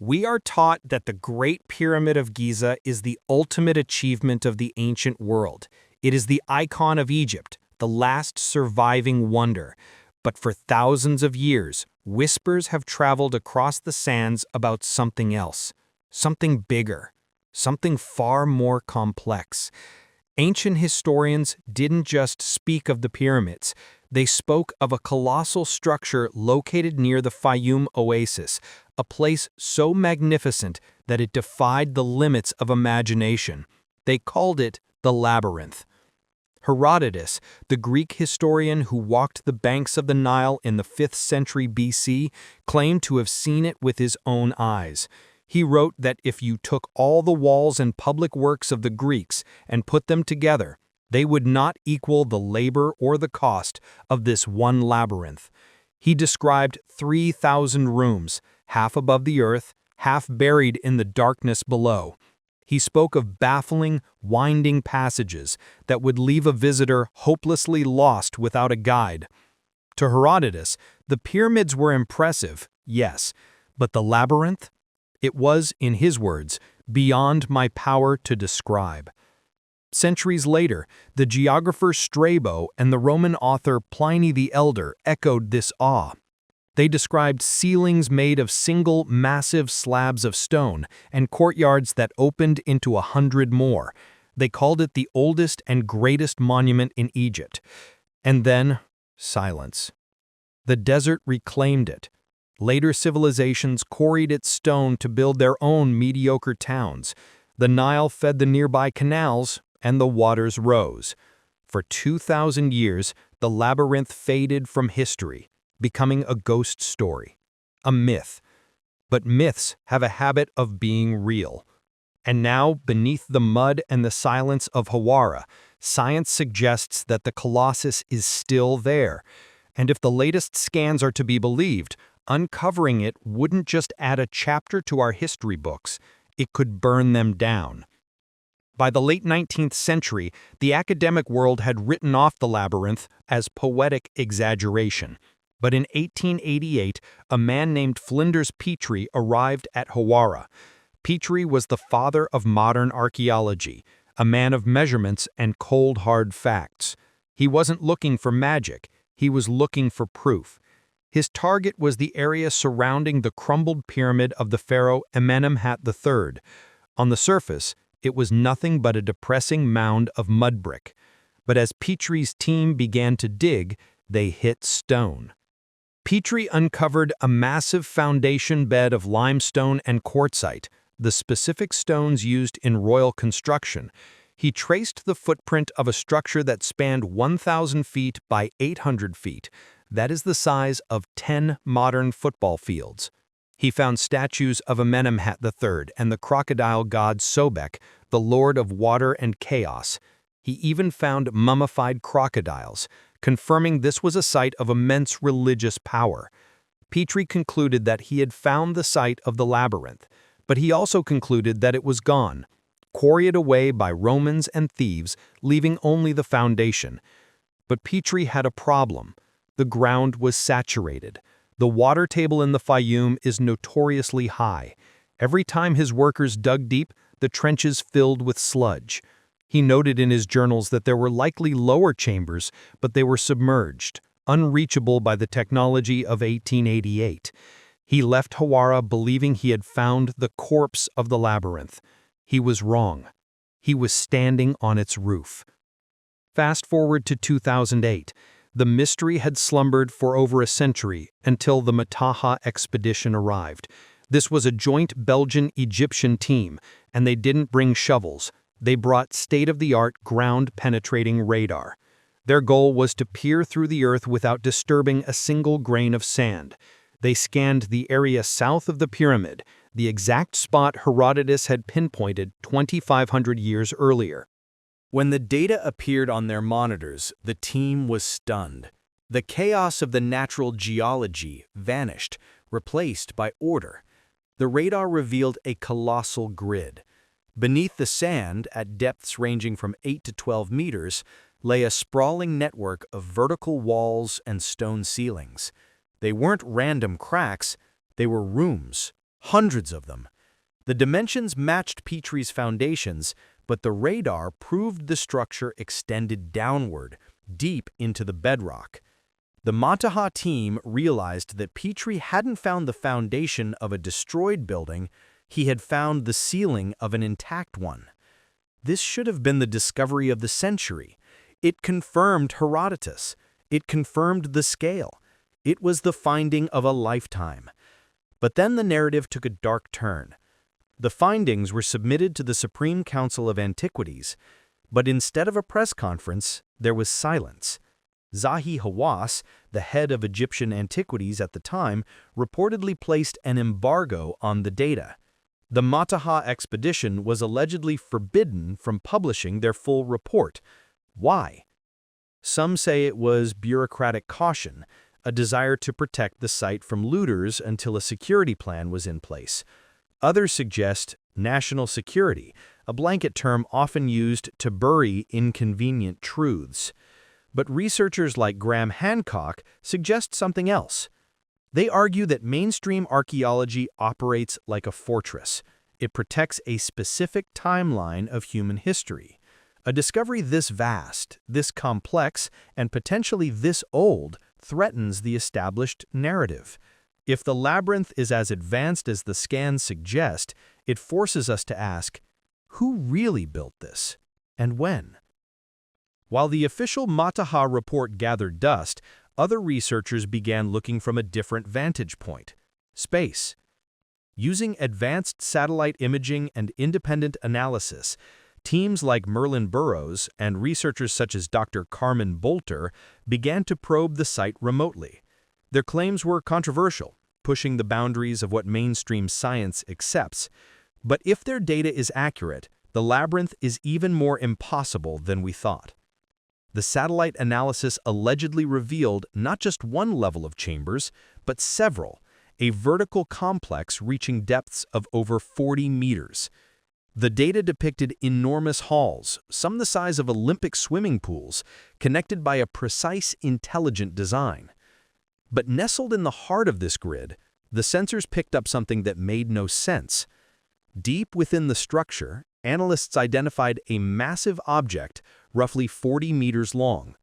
We are taught that the Great Pyramid of Giza is the ultimate achievement of the ancient world. It is the icon of Egypt, the last surviving wonder. But for thousands of years, whispers have traveled across the sands about something else, something bigger, something far more complex. Ancient historians didn't just speak of the pyramids. They spoke of a colossal structure located near the Fayum oasis, a place so magnificent that it defied the limits of imagination. They called it the labyrinth. Herodotus, the Greek historian who walked the banks of the Nile in the 5th century BC, claimed to have seen it with his own eyes. He wrote that if you took all the walls and public works of the Greeks and put them together, they would not equal the labor or the cost of this one labyrinth. He described 3,000 rooms, half above the earth, half buried in the darkness below. He spoke of baffling, winding passages that would leave a visitor hopelessly lost without a guide. To Herodotus, the pyramids were impressive, yes, but the labyrinth? It was, in his words, beyond my power to describe. Centuries later, the geographer Strabo and the Roman author Pliny the Elder echoed this awe. They described ceilings made of single, massive slabs of stone and courtyards that opened into 100 more. They called it the oldest and greatest monument in Egypt. And then, silence. The desert reclaimed it. Later civilizations quarried its stone to build their own mediocre towns. The Nile fed the nearby canals, and the waters rose. For 2,000 years, the labyrinth faded from history, becoming a ghost story, a myth. But myths have a habit of being real. And now, beneath the mud and the silence of Hawara, science suggests that the Colossus is still there. And if the latest scans are to be believed, uncovering it wouldn't just add a chapter to our history books, it could burn them down. By the late 19th century, the academic world had written off the labyrinth as poetic exaggeration. But in 1888, a man named Flinders Petrie arrived at Hawara. Petrie was the father of modern archaeology, a man of measurements and cold, hard facts. He wasn't looking for magic, he was looking for proof. His target was the area surrounding the crumbled pyramid of the pharaoh Amenemhat III. On the surface, it was nothing but a depressing mound of mud brick. But as Petrie's team began to dig, they hit stone. Petrie uncovered a massive foundation bed of limestone and quartzite, the specific stones used in royal construction. He traced the footprint of a structure that spanned 1,000 feet by 800 feet. That is the size of 10 modern football fields. He found statues of Amenemhat III and the crocodile god Sobek, the lord of water and chaos. He even found mummified crocodiles, confirming this was a site of immense religious power. Petrie concluded that he had found the site of the labyrinth, but he also concluded that it was gone, quarried away by Romans and thieves, leaving only the foundation. But Petrie had a problem. The ground was saturated. The water table in the Fayum is notoriously high. Every time his workers dug deep, the trenches filled with sludge. He noted in his journals that there were likely lower chambers, but they were submerged, unreachable by the technology of 1888. He left Hawara believing he had found the corpse of the labyrinth. He was wrong. He was standing on its roof. Fast forward to 2008. The mystery had slumbered for over a century until the Mataha expedition arrived. This was a joint Belgian-Egyptian team, and they didn't bring shovels. They brought state-of-the-art ground-penetrating radar. Their goal was to peer through the earth without disturbing a single grain of sand. They scanned the area south of the pyramid, the exact spot Herodotus had pinpointed 2,500 years earlier. When the data appeared on their monitors, the team was stunned. The chaos of the natural geology vanished, replaced by order. The radar revealed a colossal grid. Beneath the sand, at depths ranging from 8 to 12 meters, lay a sprawling network of vertical walls and stone ceilings. They weren't random cracks, they were rooms, Hundreds of them. The dimensions matched Petrie's foundations, but the radar proved the structure extended downward, deep into the bedrock. The Mataha team realized that Petrie hadn't found the foundation of a destroyed building, he had found the ceiling of an intact one. This should have been the discovery of the century. It confirmed Herodotus. It confirmed the scale. It was the finding of a lifetime. But then the narrative took a dark turn. The findings were submitted to the Supreme Council of Antiquities, but instead of a press conference, there was silence. Zahi Hawass, the head of Egyptian antiquities at the time, reportedly placed an embargo on the data. The Mataha expedition was allegedly forbidden from publishing their full report. Why? Some say it was bureaucratic caution, a desire to protect the site from looters until a security plan was in place. Others suggest national security, a blanket term often used to bury inconvenient truths. But researchers like Graham Hancock suggest something else. They argue that mainstream archaeology operates like a fortress. It protects a specific timeline of human history. A discovery this vast, this complex, and potentially this old threatens the established narrative. If the labyrinth is as advanced as the scans suggest, it forces us to ask, who really built this, and when? While the official Mataha report gathered dust, other researchers began looking from a different vantage point: space. Using advanced satellite imaging and independent analysis, teams like Merlin Burrows and researchers such as Dr. Carmen Bolter began to probe the site remotely. Their claims were controversial, pushing the boundaries of what mainstream science accepts. But if their data is accurate, the labyrinth is even more impossible than we thought. The satellite analysis allegedly revealed not just one level of chambers, but several, a vertical complex reaching depths of over 40 meters. The data depicted enormous halls, some the size of Olympic swimming pools, connected by a precise, intelligent design. But nestled in the heart of this grid, the sensors picked up something that made no sense. Deep within the structure, analysts identified a massive object, roughly 40 meters long.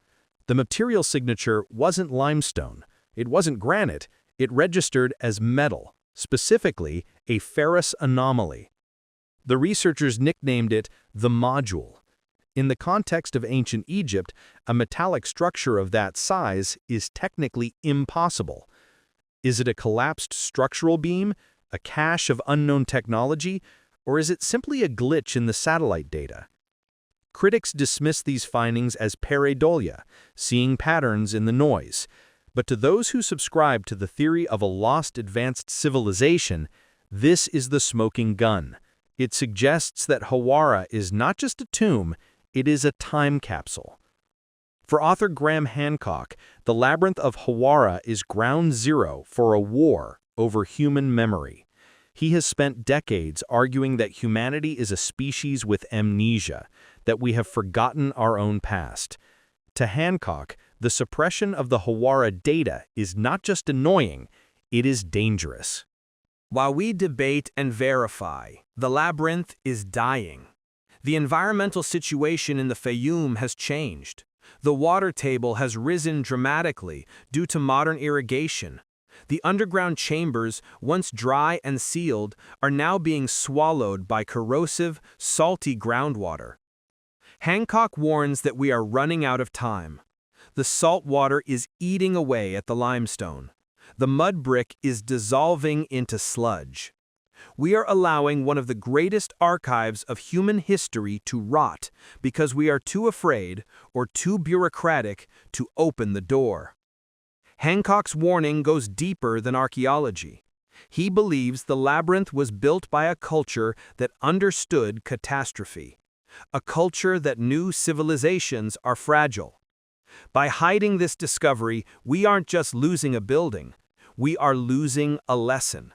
The material signature wasn't limestone. It wasn't granite. It registered as metal, specifically a ferrous anomaly. The researchers nicknamed it the module. In the context of ancient Egypt, a metallic structure of that size is technically impossible. Is it a collapsed structural beam, a cache of unknown technology, or is it simply a glitch in the satellite data? Critics dismiss these findings as pareidolia, seeing patterns in the noise. But to those who subscribe to the theory of a lost advanced civilization, this is the smoking gun. It suggests that Hawara is not just a tomb, it is a time capsule. For author Graham Hancock, the labyrinth of Hawara is ground zero for a war over human memory. He has spent decades arguing that humanity is a species with amnesia, that we have forgotten our own past. To Hancock, the suppression of the Hawara data is not just annoying, it is dangerous. While we debate and verify, the labyrinth is dying. The environmental situation in the Fayum has changed. The water table has risen dramatically due to modern irrigation. The underground chambers, once dry and sealed, are now being swallowed by corrosive, salty groundwater. Hancock warns that we are running out of time. The salt water is eating away at the limestone. The mud brick is dissolving into sludge. We are allowing one of the greatest archives of human history to rot because we are too afraid or too bureaucratic to open the door. Hancock's warning goes deeper than archaeology. He believes the labyrinth was built by a culture that understood catastrophe, a culture that knew civilizations are fragile. By hiding this discovery, we aren't just losing a building, we are losing a lesson.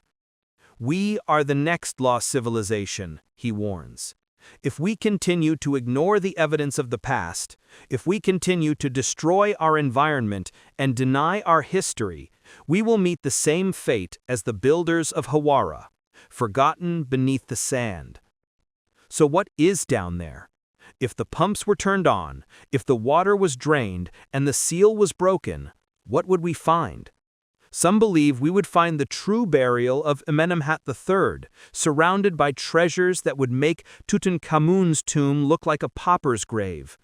We are the next lost civilization, he warns. If we continue to ignore the evidence of the past, if we continue to destroy our environment and deny our history, we will meet the same fate as the builders of Hawara. forgotten beneath the sand. So what is down there? If the pumps were turned on, if the water was drained, and the seal was broken, what would we find? Some believe we would find the true burial of Amenemhat III, surrounded by treasures that would make Tutankhamun's tomb look like a pauper's grave.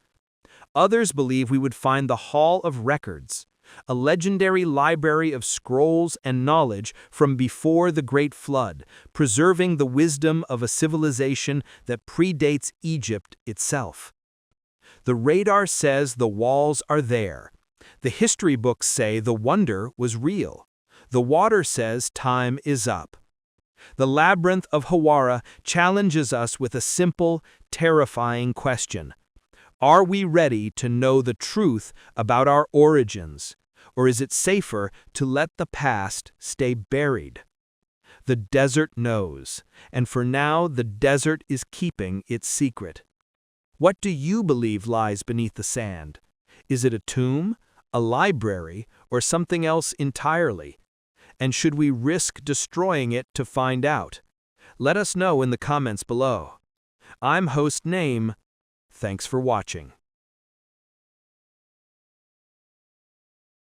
Others believe we would find the Hall of Records, a legendary library of scrolls and knowledge from before the Great Flood, preserving the wisdom of a civilization that predates Egypt itself. The radar says the walls are there. The history books say the wonder was real. The water says time is up. The labyrinth of Hawara challenges us with a simple, terrifying question. Are we ready to know the truth about our origins, or is it safer to let the past stay buried? The desert knows, and for now the desert is keeping its secret. What do you believe lies beneath the sand? Is it a tomb, a library, or something else entirely? And should we risk destroying it to find out? Let us know in the comments below. I'm host Name. Thanks for watching.